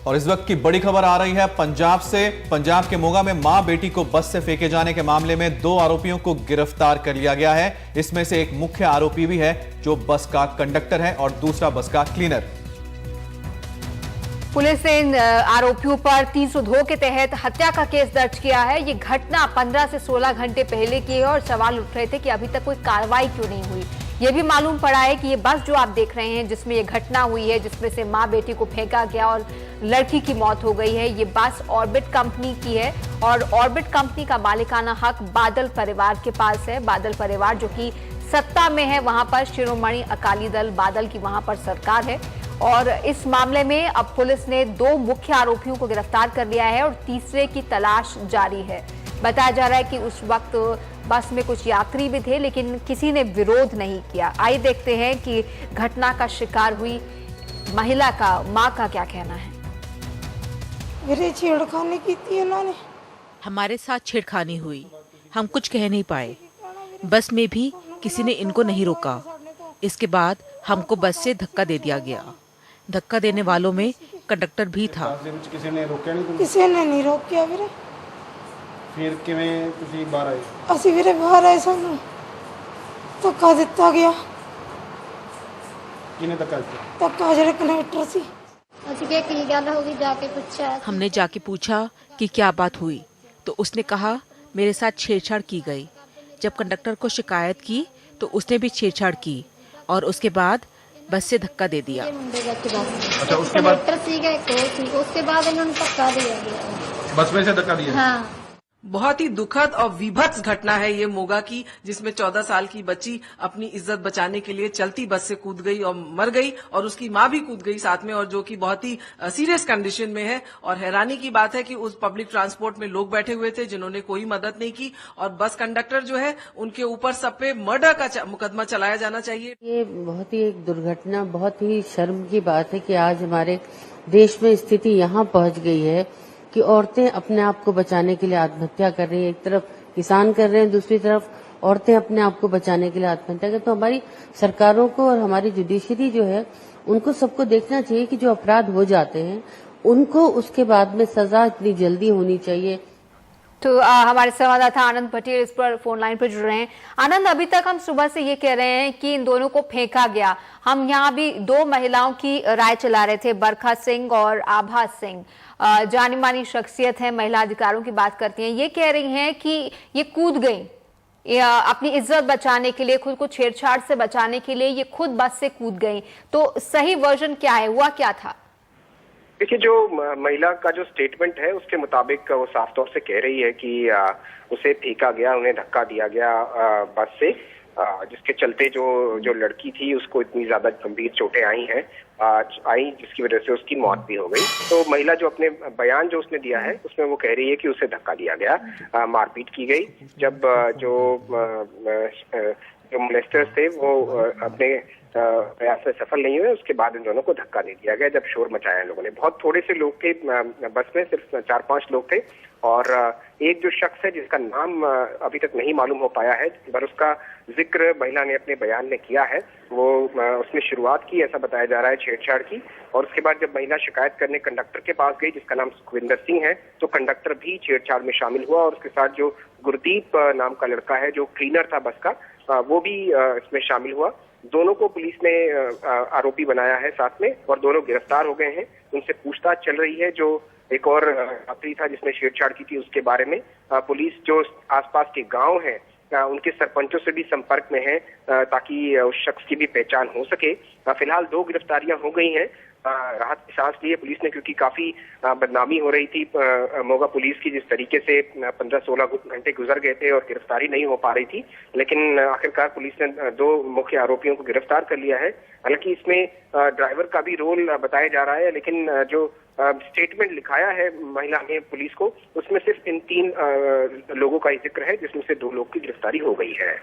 और इस वक्त की बड़ी खबर आ रही है पंजाब से। पंजाब के मोगा में मां बेटी को बस से फेंके जाने के मामले में 2 आरोपियों को गिरफ्तार कर लिया गया है। इसमें से एक मुख्य आरोपी भी है जो बस का कंडक्टर है और दूसरा बस का क्लीनर। पुलिस ने इन आरोपियों पर 302 के तहत हत्या का केस दर्ज किया है। ये घटना 15 से 16 घंटे पहले की है और सवाल उठ रहे थे कि अभी तक कोई कार्रवाई क्यों नहीं हुई। ये भी मालूम पड़ा है कि ये बस जो आप देख रहे हैं जिसमें ये घटना हुई है, जिसमें से मां बेटी को फेंका गया और लड़की की मौत हो गई है, ये बस ऑर्बिट कंपनी की है और ऑर्बिट कंपनी का मालिकाना हक बादल परिवार के पास है। बादल परिवार जो कि सत्ता में है, वहां पर शिरोमणि अकाली दल बादल की वहां पर सरकार है। और इस मामले में अब पुलिस ने 2 मुख्य आरोपियों को गिरफ्तार कर लिया है और तीसरे की तलाश जारी है। बताया जा रहा है कि उस वक्त बस में कुछ यात्री भी थे लेकिन किसी ने विरोध नहीं किया। आइए देखते हैं कि घटना का शिकार हुई महिला का मां का क्या कहना है। मेरे छेड़खानी की थी उन्होंने, हमारे साथ छेड़खानी हुई, हम कुछ कह नहीं पाए। बस में भी किसी ने इनको नहीं रोका। इसके बाद हमको बस से धक्का दे दिया गया। धक्का देने वालों में कंडक्टर भी था। किसी ने रोका नहीं? किसी ने नहीं रोकिया ਵੀਰੇ। फिर किवें ਤੁਸੀਂ ਬਾਹਰ ਆਏ? ਅਸੀਂ ਵੀਰੇ ਬਾਹਰ ਆਏ, ਸਾਨੂੰ ਧੱਕਾ ਦਿੱਤਾ ਗਿਆ। ਕਿਹਨੇ ਧੱਕਾ ਦਿੱਤਾ? ਧੱਕਾ ਜਿਹੜੇ ਕਨੈਕਟਰ ਸੀ। ਅਸੀਂ ਕਿਹਾ ਕੀ ਗੱਲ ਹੋ गई, जाके पूछा। हमने जाके पूछा कि क्या बात हुई तो उसने कहा मेरे साथ छेड़छाड़ की गई। जब कंडक्टर को शिकायत की तो उसने भी छेड़छाड़ की और उसके बाद बस से धक्का दे दिया। अच्छा, उसके बाद उसके बाद इन्होंने धक्का दिया गया। बस में से धक्का दिया? हाँ। बहुत ही दुखद और विभत्स घटना है ये मोगा की, जिसमें 14 साल की बच्ची अपनी इज्जत बचाने के लिए चलती बस से कूद गई और मर गई और उसकी मां भी कूद गई साथ में, और जो कि बहुत ही सीरियस कंडीशन में है। और हैरानी की बात है कि उस पब्लिक ट्रांसपोर्ट में लोग बैठे हुए थे जिन्होंने कोई मदद नहीं की और बस कंडक्टर जो है उनके ऊपर सब पे मर्डर का मुकदमा चलाया जाना चाहिए। ये बहुत ही एक दुर्घटना, बहुत ही शर्म की बात है कि आज हमारे देश में स्थिति यहाँ पहुंच गई है कि औरतें अपने आप को बचाने के लिए आत्महत्या कर रही हैं। एक तरफ किसान कर रहे हैं, दूसरी तरफ औरतें अपने आप को बचाने के लिए आत्महत्या कर। तो हमारी सरकारों को और हमारी जुडिशरी जो है उनको सबको देखना चाहिए कि जो अपराध हो जाते हैं उनको उसके बाद में सजा इतनी जल्दी होनी चाहिए। तो हमारे संवाददाता आनंद पटेल इस पर फोन लाइन पर जुड़ रहे हैं। आनंद, अभी तक हम सुबह से ये कह रहे हैं कि इन दोनों को फेंका गया। हम यहाँ भी 2 महिलाओं की राय चला रहे थे, बरखा सिंह और आभा सिंह, जानी मानी शख्सियत है, महिला अधिकारों की बात करती हैं। ये कह रही हैं कि ये कूद गई अपनी इज्जत बचाने के लिए, खुद को छेड़छाड़ से बचाने के लिए ये खुद बस से कूद गई। तो सही वर्जन क्या है, हुआ क्या था? देखिए, जो महिला का जो स्टेटमेंट है उसके मुताबिक वो साफ तौर से कह रही है कि उसे फेंका गया, उन्हें धक्का दिया गया बस से, जिसके चलते जो लड़की थी उसको इतनी ज्यादा गंभीर चोटें आई जिसकी वजह से उसकी मौत भी हो गई। तो महिला जो अपने बयान जो उसने दिया है उसमें वो कह रही है कि उसे धक्का दिया गया, मारपीट की गई। जब जो मोलेस्टर्स थे वो अपने प्रयास में सफल नहीं हुए, उसके बाद इन दोनों को धक्का दे दिया गया। जब शोर मचाया इन लोगों ने, बहुत थोड़े से लोग थे बस में, सिर्फ 4-5 लोग थे और एक जो शख्स है जिसका नाम अभी तक नहीं मालूम हो पाया है, पर उसका जिक्र महिला ने अपने बयान में किया है। वो उसने शुरुआत की, ऐसा बताया जा रहा है, छेड़छाड़ की। और उसके बाद जब महिला शिकायत करने कंडक्टर के पास गई जिसका नाम सुखविंदर सिंह है, तो कंडक्टर भी छेड़छाड़ में शामिल हुआ और उसके साथ जो गुरदीप नाम का लड़का है जो क्लीनर था बस का, वो भी इसमें शामिल हुआ। दोनों को पुलिस ने आरोपी बनाया है साथ में और दोनों गिरफ्तार हो गए हैं। उनसे पूछताछ चल रही है। जो एक और यात्री था जिसने छेड़छाड़ की थी उसके बारे में पुलिस जो आसपास के गांव हैं उनके सरपंचों से भी संपर्क में है ताकि उस शख्स की भी पहचान हो सके। फिलहाल 2 गिरफ्तारियां हो गई हैं। राहत की सांस ली है पुलिस ने, क्योंकि काफी बदनामी हो रही थी मोगा पुलिस की, जिस तरीके से 15-16 घंटे गुजर गए थे और गिरफ्तारी नहीं हो पा रही थी। लेकिन आखिरकार पुलिस ने 2 मुख्य आरोपियों को गिरफ्तार कर लिया है। हालांकि इसमें ड्राइवर का भी रोल बताया जा रहा है, लेकिन जो स्टेटमेंट लिखाया है महिला ने पुलिस को, उसमें सिर्फ इन 3 लोगों का ही जिक्र है, जिसमें से 2 लोग की गिरफ्तारी हो गई है।